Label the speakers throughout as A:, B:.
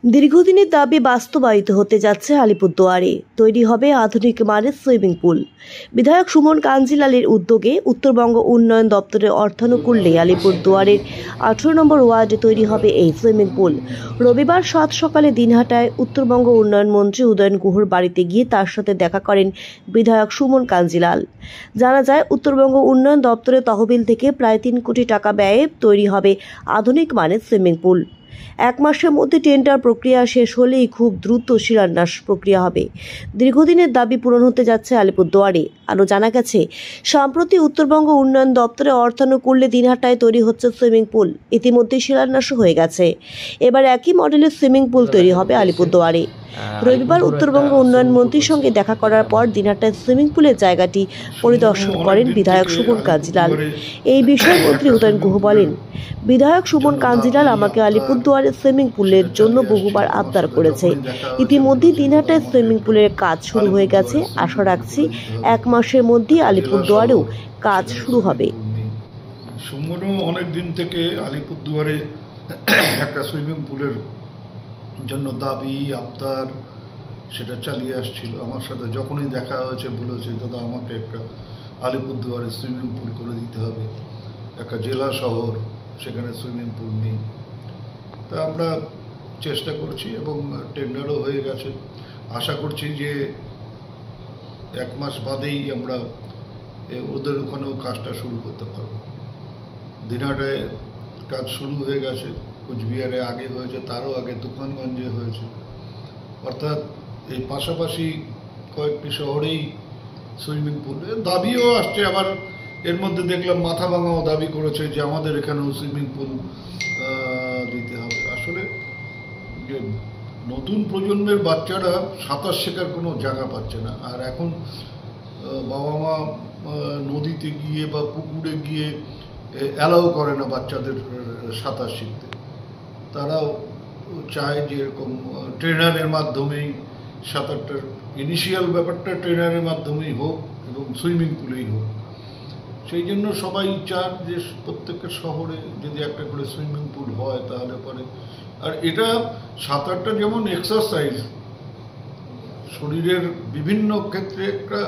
A: দীর্ঘদিনের দাবি বাস্তবায়িত হতে যাচ্ছে আলিপুরদুয়ারে। তৈরি হবে আধুনিক মানের সুইমিং পুল। বিধায়ক সুমন কাঞ্জিলালের উদ্যোগে উত্তরবঙ্গ উন্নয়ন দপ্তরের অর্থানুকূল্যে আলিপুরদুয়ারের 18 নম্বর ওয়ার্ডে তৈরি হবে এই সুইমিং পুল। রবিবার 7 সকালে দিনহাটায় উত্তরবঙ্গ উন্নয়ন মন্ত্রী উদয়ন গুহর বাড়িতে গিয়ে তার সাথে দেখা করেন বিধায়ক সুমন কাঞ্জিলাল। জানা যায়, উত্তরবঙ্গ উন্নয়ন দপ্তরের তহবিল থেকে প্রায় 3 কোটি টাকা ব্যয়ে তৈরি হবে আধুনিক মানের সুইমিং পুল। 1 মাসের মধ্যে টেন্ডার প্রক্রিয়া শেষ হলেই খুব দ্রুত শিলান্যাস প্রক্রিয়া হবে। দীর্ঘদিনের দাবি পূরণ হতে যাচ্ছে আলিপুরদুয়ারে। আরও জানা গেছে, সম্প্রতি উত্তরবঙ্গ উন্নয়ন দপ্তরের অর্থানুকূল্যে দিনহাটায় তৈরি হচ্ছে সুইমিং পুল। ইতিমধ্যে শিলান্যাসও হয়ে গেছে। এবার একই মডেলের সুইমিং পুল তৈরি হবে আলিপুরদুয়ারে। রবিবার উত্তরবঙ্গ উন্নয়ন মন্ত্রীর সঙ্গে দেখা করার পর দিনহাটায় সুইমিং পুলের জায়গাটি পরিদর্শন করেন বিধায়ক সুমন কাঞ্জিলাল। এই বিষয়ে মন্ত্রী উদয়ন গুহ বলেন, বিধায়ক সুমন কাঞ্জিলাল আমাকে আলিপুরদুয়ারের সুইমিং পুলের জন্য বহুবার আবদার করেছে। ইতিমধ্যেই দিনহাটায় সুইমিং পুলের কাজ শুরু হয়ে গেছে। আশা রাখছি 1 মাসের মধ্যেই আলিপুরদুয়ারেও কাজ শুরু হবে।
B: সুমনও অনেক দিন থেকে আলিপুরদুয়ারে একটা সুইমিং পুলের জন্য দাবি আবদার সেটা চালিয়ে আসছিল। আমার সাথে যখনই দেখা হয়েছে বলেছে, দাদা আমাকে একটা আলিপুরদুয়ারে সুইমিং পুল করে দিতে হবে, একটা জেলা শহর, সেখানে সুইমিং পুল নেই। তা আমরা চেষ্টা করছি এবং টেন্ডারও হয়ে গেছে। আশা করছি যে 1 মাস বাদেই আমরা ওদের ওখানেও কাজটা শুরু করতে পারব। দিনহাটায় কাজ শুরু হয়ে গেছে, কোচবিহারে আগে হয়েছে, তারও আগে তুফানগঞ্জে হয়েছে। অর্থাৎ এই পাশাপাশি কয়েকটি শহরেই সুইমিং পুলের দাবিও আসছে। আবার এর মধ্যে দেখলাম মাথাভাঙাও দাবি করেছে যে আমাদের এখানেও সুইমিং পুল দিতে হবে। আসলে যে নতুন প্রজন্মের বাচ্চারা সাঁতার শেখার কোনো জায়গা পাচ্ছে না। আর এখন বাবা মা নদীতে গিয়ে বা পুকুরে গিয়ে অ্যালাউ করে না বাচ্চাদের সাঁতার শিখতে। তারাও চায় যে এরকম ট্রেনারের মাধ্যমেই সাঁতারটার ইনিশিয়াল ব্যাপারটা ট্রেনারের মাধ্যমেই হোক এবং সুইমিং পুলেই হোক। সেই জন্য সবাই চান যে প্রত্যেকের শহরে যদি একটা করে সুইমিং পুল হয় তাহলে পরে। আর এটা সাঁতারটা যেমন এক্সারসাইজ, শরীরের বিভিন্ন ক্ষেত্রে একটা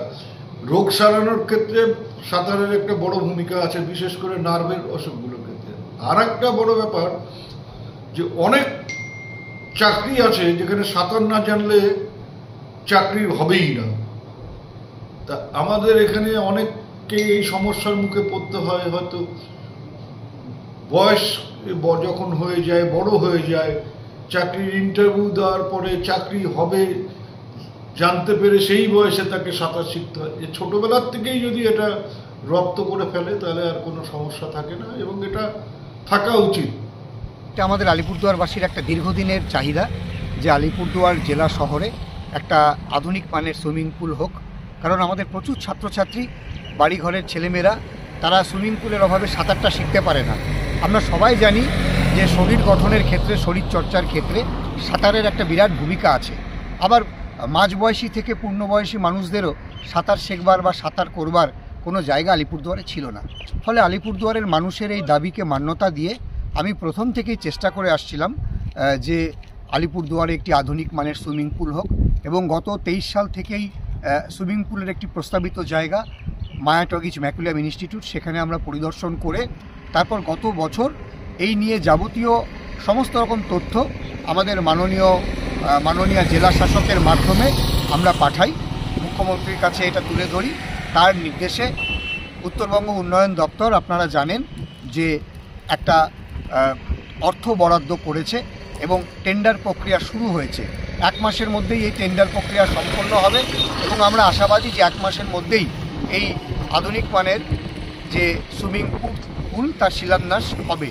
B: রোগ সারানোর ক্ষেত্রে সাঁতারের একটা বড় ভূমিকা আছে, বিশেষ করে নার্ভের অসুখগুলোর ক্ষেত্রে। আর একটা বড় ব্যাপার যে অনেক চাকরি আছে যেখানে সাঁতার না জানলে চাকরি হবেই না। তা আমাদের এখানে অনেককে এই সমস্যার মুখে পড়তে হয়। হয়তো বয়স যখন হয়ে যায়, বড় হয়ে যায়, চাকরির ইন্টারভিউ দেওয়ার পরে চাকরি হবে জানতে পেরে সেই বয়সে তাকে সাঁতার শিখতে হয়। ছোটবেলার থেকেই যদি এটা রপ্ত করে ফেলে তাহলে আর কোনো সমস্যা থাকে না, এবং এটা থাকা উচিত।
C: এটা আমাদের আলিপুরদুয়ারবাসীর একটা দীর্ঘদিনের চাহিদা যে আলিপুরদুয়ার জেলা শহরে একটা আধুনিক মানের সুইমিং পুল হোক। কারণ আমাদের প্রচুর ছাত্রছাত্রী, বাড়িঘরের ছেলেমেয়েরা তারা সুইমিং পুলের অভাবে সাঁতারটা শিখতে পারে না। আমরা সবাই জানি যে শরীর গঠনের ক্ষেত্রে, শরীর চর্চার ক্ষেত্রে সাঁতারের একটা বিরাট ভূমিকা আছে। আবার মাঝবয়সী থেকে পূর্ণবয়সী মানুষদেরও সাঁতার শেখবার বা সাঁতার করবার কোনো জায়গা আলিপুরদুয়ারে ছিল না। ফলে আলিপুরদুয়ারের মানুষের এই দাবিকে মান্যতা দিয়ে আমি প্রথম থেকেই চেষ্টা করে আসছিলাম যে আলিপুরদুয়ারে একটি আধুনিক মানের সুইমিং পুল হোক। এবং গত 23 সাল থেকেই সুইমিং পুলের একটি প্রস্তাবিত জায়গা মায়াটগিজ ম্যাকুলিয়াম ইনস্টিটিউট, সেখানে আমরা পরিদর্শন করে তারপর গত বছর এই নিয়ে যাবতীয় সমস্ত রকম তথ্য আমাদের মাননীয় জেলা শাসকের মাধ্যমে আমরা পাঠাই, মুখ্যমন্ত্রীর কাছে এটা তুলে ধরি। তার নির্দেশে উত্তরবঙ্গ উন্নয়ন দপ্তর, আপনারা জানেন যে একটা অর্থ বরাদ্দ করেছে এবং টেন্ডার প্রক্রিয়া শুরু হয়েছে। 1 মাসের মধ্যেই এই টেন্ডার প্রক্রিয়া সম্পন্ন হবে এবং আমরা আশাবাদী যে 1 মাসের মধ্যেই এই আধুনিক মানের যে সুইমিং পুল তার শিলান্যাস হবে।